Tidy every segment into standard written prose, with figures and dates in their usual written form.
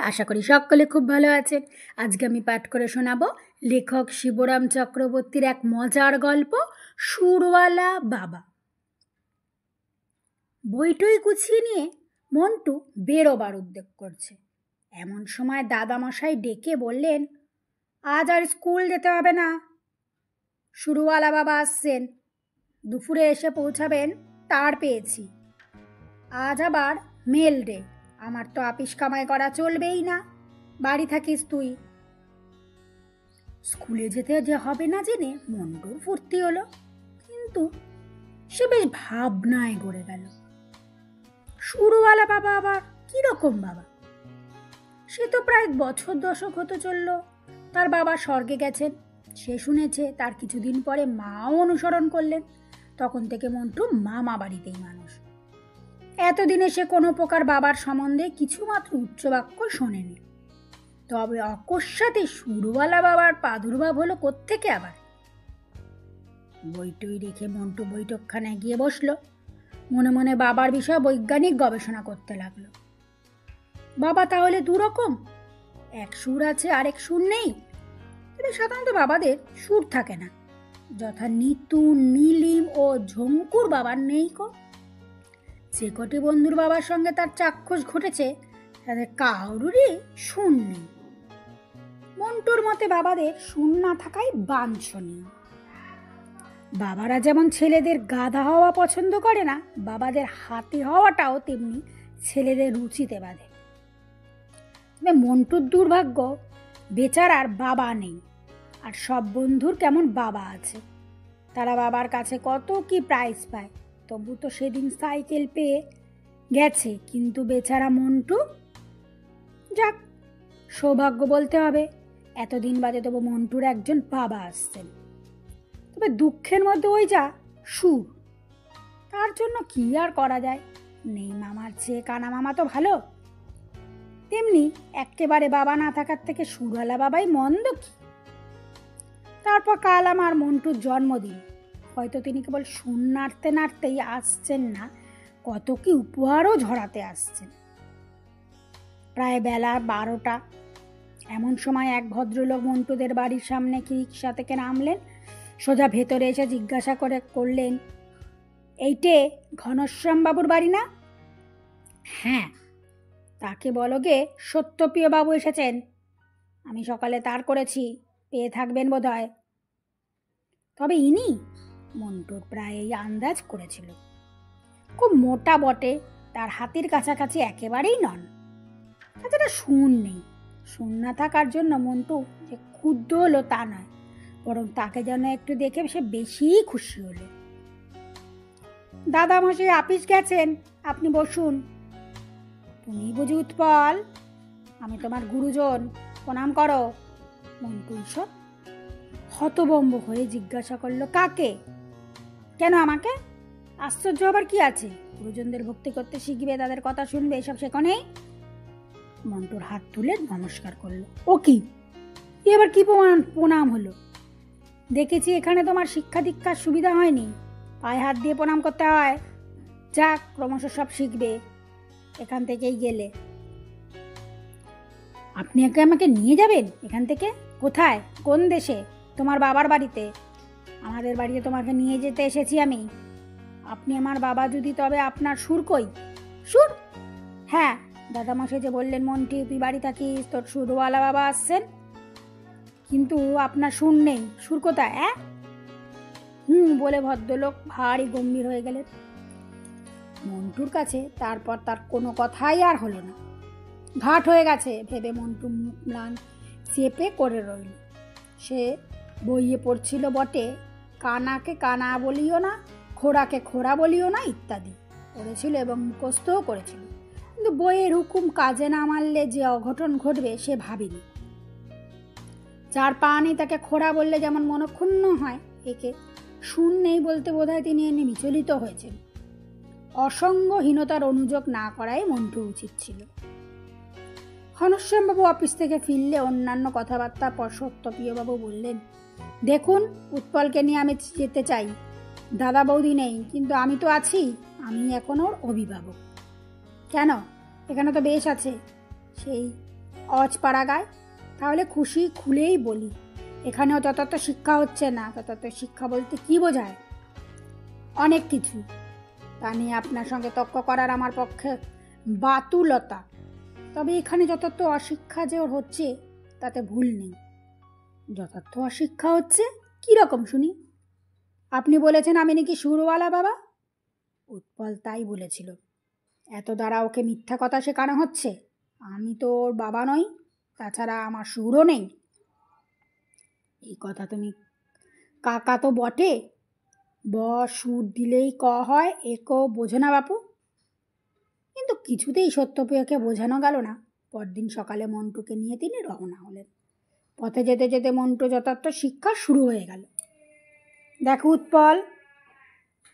আশা করি সকলে খুব ভালো আছেন। আজকে আমি পাঠ করে শোনাবো লেখক শিবরাম চক্রবর্তীর এক মজার গল্প, সুরওয়ালা বাবা। বইটই গুছিয়ে নিয়ে মন্টু বেরোবার উদ্যোগ করছে। এমন সময় দাদামশাই ডেকে বললেন, আজ আর স্কুল যেতে হবে না, সুরওয়ালা বাবা আসছেন, দুপুরে এসে পৌঁছাবেন, তার পেয়েছি। আজ আবার মেল ডে, আমার তো আপিস কামাই করা চলবেই না, বাড়ি থাকিস তুই। স্কুলে যেতে যে হবে না জেনে মন্টুর ফুর্তি হলো, কিন্তু সে বেশ ভাবনায় গড়ে গেল। সুরওয়ালা বাবা আবার কিরকম বাবা? সে তো প্রায় বছর দশক হতে চলল তার বাবা স্বর্গে গেছেন। সে শুনেছে, তার কিছুদিন পরে মাও অনুসরণ করলেন। তখন থেকে মন্টু মামা বাড়িতেই মানুষ। এতদিনে সে কোনো প্রকার বাবার সম্বন্ধে কিছুমাত্র উচ্চবাক্য শোনেনি। তবে অকস্মাতে সুরওয়ালা বাবার প্রাদুর্ভাব হলো কোত্থেকে আবার? বইটই রেখে মন্টু বৈঠকখানায় গিয়ে বসলো। মনে মনে বাবার বিষয়ে বৈজ্ঞানিক গবেষণা করতে লাগলো। বাবা তাহলে দুরকম, এক সুর আছে আরেক সুর নেই। তবে সাধারণত বাবাদের সুর থাকে না, যথা নিতু, নীলিম ও ঝঙ্কুর বাবার নেই কো। যে কটি বন্ধুর বাবার সঙ্গে তার চাক্ষুষ ঘটেছে, তাদের কারুরই সুর নেই। মন্টুর মতে বাবাদের সুর না থাকাই বাঞ্ছনীয়। বাবারা যেমন ছেলেদের গাধা হওয়া পছন্দ করে না, বাবাদের হাতি হওয়াটাও তেমনি ছেলেদের রুচিতে বাঁধে। তবে মন্টুর দুর্ভাগ্য, বেচারার বাবা নেই, আর সব বন্ধুর কেমন বাবা আছে। তারা বাবার কাছে কত কি প্রাইজ পায়, তবু তো সেদিন সাইকেল পেয়ে গেছে, কিন্তু বেচারা মন্টু, যাক, সৌভাগ্য বলতে হবে, এতদিন বাদে তবু মন্টুর একজন বাবা আসছেন। তবে দুঃখের মধ্যে ওই যা সুর, তার জন্য কি আর করা যায়? নেই মামার চেয়ে কানা মামা তো ভালো। তেমনি একেবারে বাবা না থাকার থেকে সুরওয়ালা বাবাই মন্দ কি? তারপর কাল আমার মন্টুর জন্মদিন, হয়তো তিনি কেবল সুর নাড়তে নাড়তেই আসছেন না, কত কি উপহারও ঝরাতে আসছেন। প্রায় বেলা 12টা। এমন সময় এক ভদ্রলোক মন্টুদের বাড়ির সামনে রিক্সা থেকে নামলেন। সোজা ভেতরে এসে জিজ্ঞাসা করলেন, এইটে ঘনশ্যামবাবুর বাড়ি না? হ্যাঁ। তাকে বলো গে সত্যপ্রিয় বাবু এসেছেন, আমি সকালে তার করেছি, পেয়ে থাকবেন বোধ হয়। তবে ইনি? মন্টুর প্রায় এই আন্দাজ করেছিল। খুব মোটা বটে, তার হাতির কাছাকাছি একেবারেই নন। তাছাড়া সুর নেই। সুর না থাকার জন্য মন্টু যে ক্ষুব্ধ হলো তা নয়, বরং তাকে যেন একটু দেখে সে বেশি খুশি হলো। দাদামশাই আপিস গেছেন, আপনি বসুন। তুমি বুঝি উৎপল? আমি তোমার গুরুজন, প্রণাম করো। মন্টু ঈষৎ হতভম্ব হয়ে জিজ্ঞাসা করলো, কাকে? কেন আমাকে? আশ্চর্য হবার কি আছে? গুরুজনদের ভক্তি করতে শিখবে, তাদের কথা শুনবে, এসব শেখো নেই? মন্টুর হাত তুলে নমস্কার করলো। ও কি, এবার কি প্রণাম হলো? দেখেছি এখানে তোমার শিক্ষা দীক্ষার সুবিধা হয়নি, পায়ে হাত দিয়ে প্রণাম করতে হয়। যাক, ক্রমশ সব শিখবে এখান থেকেই গেলে। আপনি আমাকে নিয়ে যাবেন এখান থেকে? কোথায়? কোন দেশে? তোমার বাবার বাড়িতে। আমাদের বাড়িতে তোমাকে নিয়ে যেতে এসেছি আমি। আপনি আমার বাবা যদি, তবে আপনার সুর কই? সুর? হ্যাঁ, দাদামশাই যে বললেন, মন্টি তুই বাড়ি থাকিস, তোর সুরওয়ালা বাবা আসছেন, কিন্তু আপনার সুর নেই। সুর কোথায়? বলে ভদ্রলোক ভারী গম্ভীর হয়ে গেলেন। মন্টুর কাছে তারপর তার কোনো কথাই আর হলো না। ঘাট হয়ে গেছে ভেবে মন্টু মুখ ম্লান চেপে করে রইল। সে বইয়ে পড়ছিল বটে, কানাকে কানা বলিও না, খোড়াকে খোড়া বলিও না ইত্যাদি পড়েছিল এবং মুখস্থও করেছিল, কিন্তু বইয়ের হুকুম কাজে না মানলে যে অঘটন ঘটবে সে ভাবিনি। যার পা নেই তাকে খোড়া বললে যেমন মনক্ষুণ্ণ হয়, একে সুর নেই বলতে বোধহয় তিনি এনে বিচলিত হয়েছেন। অসঙ্গহীনতার অনুযোগ না করাই মন্টুর উচিত ছিল। ঘনশ্যামবাবু অফিস থেকে ফিরলে অন্যান্য কথাবার্তার পর সত্যপ্রিয়বাবু বললেন, দেখুন, উৎপলকে নিয়ে আমি যেতে চাই। দাদা বৌদি নেই, কিন্তু আমি তো আছি, আমি এখন ওর অভিভাবক। কেন? এখানে তো বেশ আছে। সেই অজপাড়া গায়। তাহলে খুশি খুলেই বলি, এখানেও যথার্থ শিক্ষা হচ্ছে না। যথার্থ শিক্ষা বলতে কি বোঝায়? অনেক কিছু। তা নিয়ে আপনার সঙ্গে তর্ক করার আমার পক্ষে বাতুলতা। তবে এখানে যথার্থ অশিক্ষা যে হচ্ছে তাতে ভুল নেই। যথার্থ অশিক্ষা হচ্ছে কীরকম শুনি? আপনি বলেছেন আমি নাকি সুরওয়ালা বাবা। উৎপল তাই বলেছিল। এত দ্বারা ওকে মিথ্যা কথা শেখানো হচ্ছে। আমি তো ওর বাবা নই, তাছাড়া আমার সুরও নেই। এই কথা তুমি কাকা তো বটে, সুর দিলেই ক হয়, একও বোঝো না বাপু। কিন্তু কিছুতেই সত্যপ্রিয়কে বোঝানো গেল না। পরদিন সকালে মন্টুকে নিয়ে তিনি রওনা হলেন। পথে যেতে যেতে মন্টু যথার্থ শিক্ষা শুরু হয়ে গেল। দেখো উৎপল,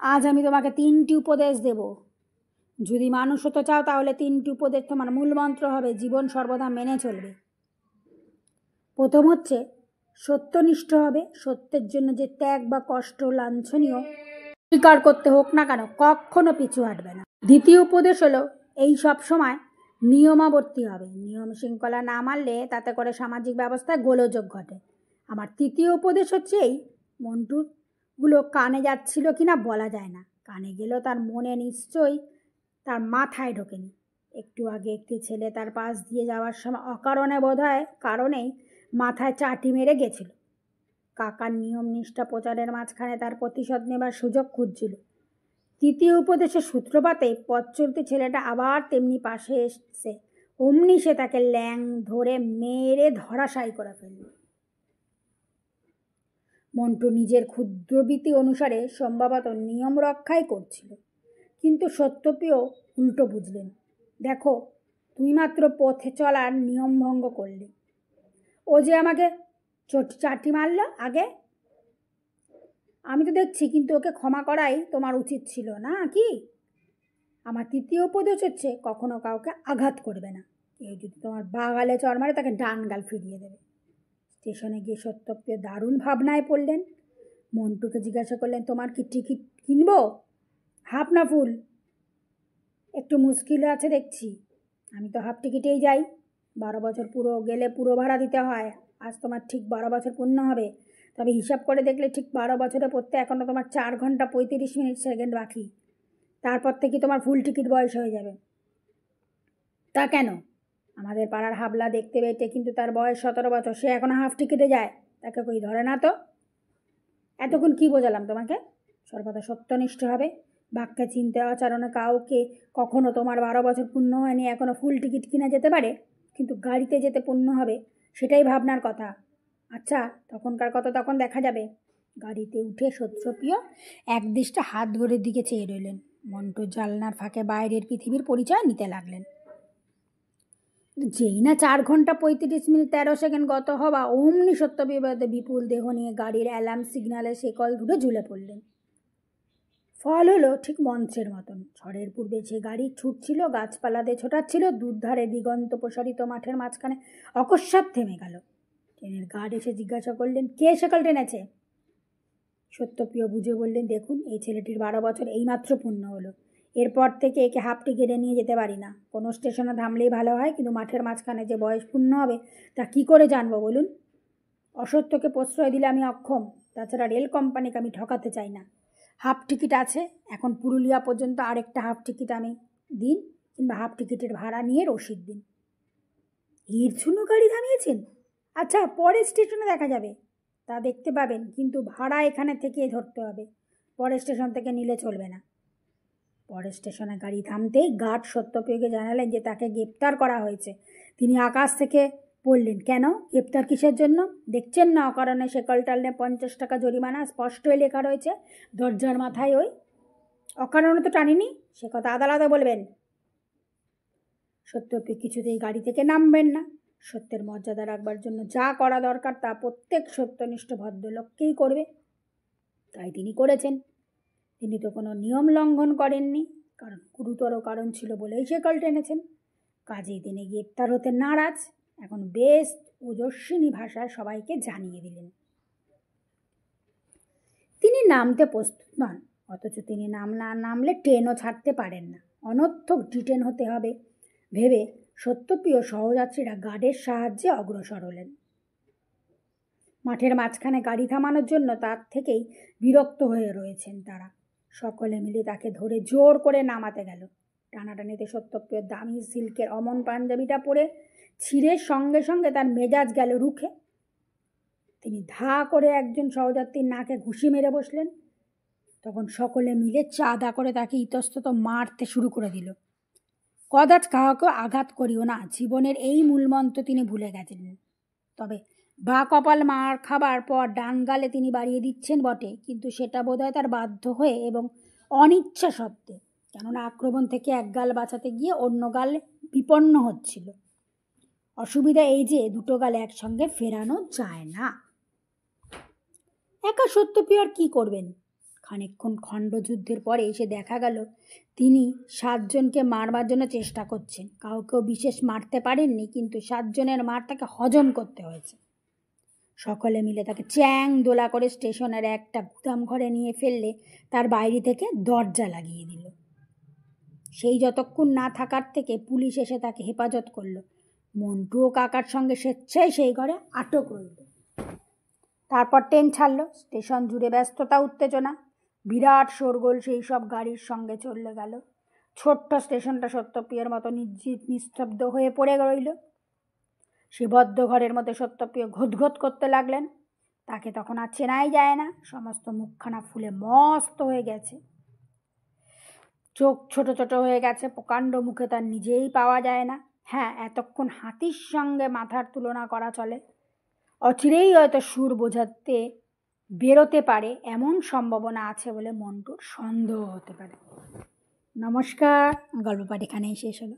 আজ আমি তোমাকে 3টি উপদেশ দেব। যদি মানুষ হতে চাও তাহলে 3টি উপদেশ তোমার মূল মন্ত্র হবে, জীবন সর্বদা মেনে চলবে। প্রথম হচ্ছে সত্যনিষ্ঠ হবে। সত্যের জন্য যে ত্যাগ বা কষ্ট লাঞ্ছনীয় স্বীকার করতে হোক না কেন, কখনো পিছু হাঁটবে না। দ্বিতীয় উপদেশ হলো এই সব সময় নিয়মাবর্তী হবে। নিয়ম শৃঙ্খলা না মানলে তাতে করে সামাজিক ব্যবস্থায় গোলযোগ ঘটে। আমার তৃতীয় উপদেশ হচ্ছে এই, মন্টুগুলো কানে যাচ্ছিল কিনা বলা যায় না। কানে গেলেও তার মনে নিশ্চয়ই তার মাথায় ঢোকেনি। একটু আগে একটি ছেলে তার পাশ দিয়ে যাওয়ার সময় অকারণে বোধহয় কারণেই মাথায় চাটি মেরে গেছিল। কাকার নিয়ম নিষ্ঠা প্রচারের মাঝখানে তার প্রতিশোধ নেবার সুযোগ খুঁজছিল। তৃতীয় উপদেশের সূত্রপাতে পথ চলতে ছেলেটা আবার তেমনি পাশে এসছে, অমনি সে তাকে ল্যাং ধরে মেরে ধরাশায়ী করে ফেলল। মন্টু নিজের ক্ষুদ্রবীতি অনুসারে সম্ভবত নিয়ম রক্ষাই করছিল, কিন্তু সত্যপ্রিয় উল্টো বুঝলেন। দেখো, তুমি মাত্র পথে চলার নিয়ম ভঙ্গ করলে। ও যে আমাকে চাটি মারল আগে, আমি তো দেখছি, কিন্তু ওকে ক্ষমা করাই তোমার উচিত ছিল না কি? আমার তৃতীয় উপদেশ হচ্ছে কখনো কাউকে আঘাত করবে না। কেউ যদি তোমার বাগালে চড় মারে তাকে ডান গাল ফিরিয়ে দেবে। স্টেশনে গিয়ে সত্যপ্রিয় দারুণ ভাবনায় পড়লেন। মন্টুকে জিজ্ঞাসা করলেন, তোমার কি টিকিট কিনবো, হাফ না ফুল? একটু মুশকিল আছে দেখছি। আমি তো হাফ টিকিটেই যাই। 12 বছর পুরো গেলে পুরো ভাড়া দিতে হয়। আজ তোমার ঠিক 12 বছর পূর্ণ হবে। তবে হিসাব করে দেখলে ঠিক 12 বছরে পড়তে এখনও তোমার 4 ঘন্টা 35 মিনিট সেকেন্ড বাকি। তারপর থেকে তোমার ফুল টিকিট বয়স হয়ে যাবে। তা কেন? আমাদের পাড়ার হাবলা দেখতে বেটে, কিন্তু তার বয়স 17 বছর, সে এখনও হাফ টিকিটে যায়। তাকে কই ধরে না তো? এতক্ষণ কি বোঝালাম তোমাকে? সর্বদা সত্যনিষ্ঠ হবে। বাক্যে চিনতে আচরণে কাউকে কখনো তোমার 12 বছর পূর্ণ হয়নি এখনও ফুল টিকিট কিনা যেতে পারে, কিন্তু গাড়িতে যেতে পূর্ণ হবে সেটাই ভাবনার কথা। আচ্ছা, তখনকার কথা তখন দেখা যাবে। গাড়িতে উঠে সত্যপ্রিয় একদৃষ্টে হাত ঘড়ির দিকে চেয়ে রইলেন। মন্টু জানলার ফাঁকে বাইরের পৃথিবীর পরিচয় নিতে লাগলেন। যেই না 4 ঘন্টা 35 মিনিট 13 সেকেন্ড গত হওয়া, অমনি সত্যবিবাদে বিপুল দেহ নিয়ে গাড়ির অ্যালার্ম সিগন্যালে শেকল ধরে ঝুলে পড়লেন। ফল হলো ঠিক মঞ্চের মতন। ঝড়ের পূর্বে যে গাড়ি ছুটছিল, গাছপালা দিয়ে ছোটাচ্ছিল, দুধারে দিগন্ত প্রসারিত মাঠের মাঝখানে অকস্মাৎ থেমে গেল। ট্রেনের গার্ড এসে জিজ্ঞাসা করলেন, কে শেকল টেনেছে? সত্যপ্রিয় বুঝে বললেন, দেখুন, এই ছেলেটির 12 বছর এইমাত্র পূর্ণ হলো। এরপর থেকে একে হাফ টিকিটে নিয়ে যেতে পারি না। কোনো স্টেশনে থামলেই ভালো হয়, কিন্তু মাঠের মাঝখানে যে বয়স পূর্ণ হবে তা কি করে জানবো বলুন? অসত্যকে প্রশ্রয় দিলে আমি অক্ষম। তাছাড়া রেল কোম্পানিকে আমি ঠকাতে চাই না। হাফ টিকিট আছে, এখন পুরুলিয়া পর্যন্ত আরেকটা হাফ টিকিট আমি দিন, কিংবা হাফ টিকিটের ভাড়া নিয়ে রসিদ দিন। এর জন্য গাড়ি থামিয়েছেন? আচ্ছা, পরের স্টেশনে দেখা যাবে, তা দেখতে পাবেন, কিন্তু ভাড়া এখানে থেকে ধরতে হবে। পরের স্টেশন থেকে নিলে চলবে না। পরের স্টেশনে গাড়ি থামতেই গার্ড সত্যপ্রিয়কে জানালেন যে তাকে গ্রেপ্তার করা হয়েছে। তিনি আকাশ থেকে বললেন, কেন গ্রেপ্তার কিসের জন্য? দেখছেন না অকারণে শেকল টানলে 50 টাকা জরিমানা, স্পষ্টই লেখা রয়েছে দরজার মাথায়। ওই অকারণে তো টানিনি, সে কথা আদালতে বলবেন। সত্যপ্রিয় কিছুতেই গাড়ি থেকে নামবেন না। সত্যের মর্যাদা রাখবার জন্য যা করা দরকার তা প্রত্যেক সত্যনিষ্ঠ ভদ্রলোককেই করবে। তাই তিনি করেছেন। তিনি তো কোনো নিয়ম লঙ্ঘন করেননি, কারণ গুরুতর কারণ ছিল বলেই শেকল টেনেছেন। কাজেই তিনি গ্রেপ্তার হতে নারাজ। এখন বেশ ওজস্বিনী ভাষায় সবাইকে জানিয়ে দিলেন তিনি নামতে প্রস্তুত নন, অথচ তিনি না নামলে ট্রেনও ছাড়তে পারেন না। অনর্থক ডিটেন হতে হবে ভেবে সত্যপ্রিয় সহযাত্রীরা গার্ডের সাহায্যে অগ্রসর হলেন। মাঠের মাঝখানে গাড়ি থামানোর জন্য তার থেকেই বিরক্ত হয়ে রয়েছেন তারা। সকলে মিলে তাকে ধরে জোর করে নামাতে গেল। টানাটানিতে সত্যপ্রিয় দামি সিল্কের অমন পাঞ্জাবিটা পরে ছিঁড়ে সঙ্গে সঙ্গে তার মেজাজ গেল রুখে। তিনি ধা করে একজন সহযাত্রীর নাকে ঘুষি মেরে বসলেন। তখন সকলে মিলে চাঁদা করে তাকে ইতস্তত মারতে শুরু করে দিল। কদাচ কাহাকে আঘাত করিও না, জীবনের এই মূলমন্ত্র তিনি ভুলে গেছেন। তবে বা কপাল মার খাবার পর ডান গালে তিনি বাড়িয়ে দিচ্ছেন বটে, কিন্তু সেটা বোধহয় তার বাধ্য হয়ে এবং অনিচ্ছা সত্ত্বে, কেননা আক্রমণ থেকে এক গাল বাঁচাতে গিয়ে অন্য গাল বিপন্ন হচ্ছিল। অসুবিধা এই যে দুটো গাল একসঙ্গে ফেরানো যায় না। একা সত্যপ্রিয় আর কী করবেন? খানিকক্ষণ খণ্ডযুদ্ধের পরে এসে দেখা গেল তিনি 7 জনকে মারবার জন্য চেষ্টা করছেন। কাউকেও বিশেষ মারতে পারেননি, কিন্তু 7 জনের মার তাকে হজম করতে হয়েছে। সকলে মিলে তাকে চ্যাং দোলা করে স্টেশনের একটা গুদাম ঘরে নিয়ে ফেললে তার বাইরে থেকে দরজা লাগিয়ে দিল। সেই যতক্ষণ না থাকার থেকে পুলিশ এসে তাকে হেফাজত করল। মন্টু ও কাকার সঙ্গে স্বেচ্ছায় সেই ঘরে আটক রইল। তারপর ট্রেন ছাড়ল। স্টেশন জুড়ে ব্যস্ততা, উত্তেজনা, বিরাট শোরগোল সেই সব গাড়ির সঙ্গে চলে গেল। ছোট্ট স্টেশনটা সত্যপ্রিয়র মতো নির্জীব নিস্তব্ধ হয়ে পড়ে রইল। সে বদ্ধ ঘরের মধ্যে সত্যপ্রিয় ঘোতঘোত করতে লাগলেন। তাকে তখন আর চেনাই যায় না। সমস্ত মুখখানা ফুলে মস্ত হয়ে গেছে, চোখ ছোট ছোট হয়ে গেছে, প্রকাণ্ড মুখে তার নিজেই পাওয়া যায় না। হ্যাঁ, এতক্ষণ হাতির সঙ্গে মাথার তুলনা করা চলে। অচিরেই হয়তো সুর বোঝাতে বেরোতে পারে এমন সম্ভাবনা আছে বলে মন্টুর সন্দেহ হতে পারে। নমস্কার, গল্প পাঠ এখানেই শেষ হলো।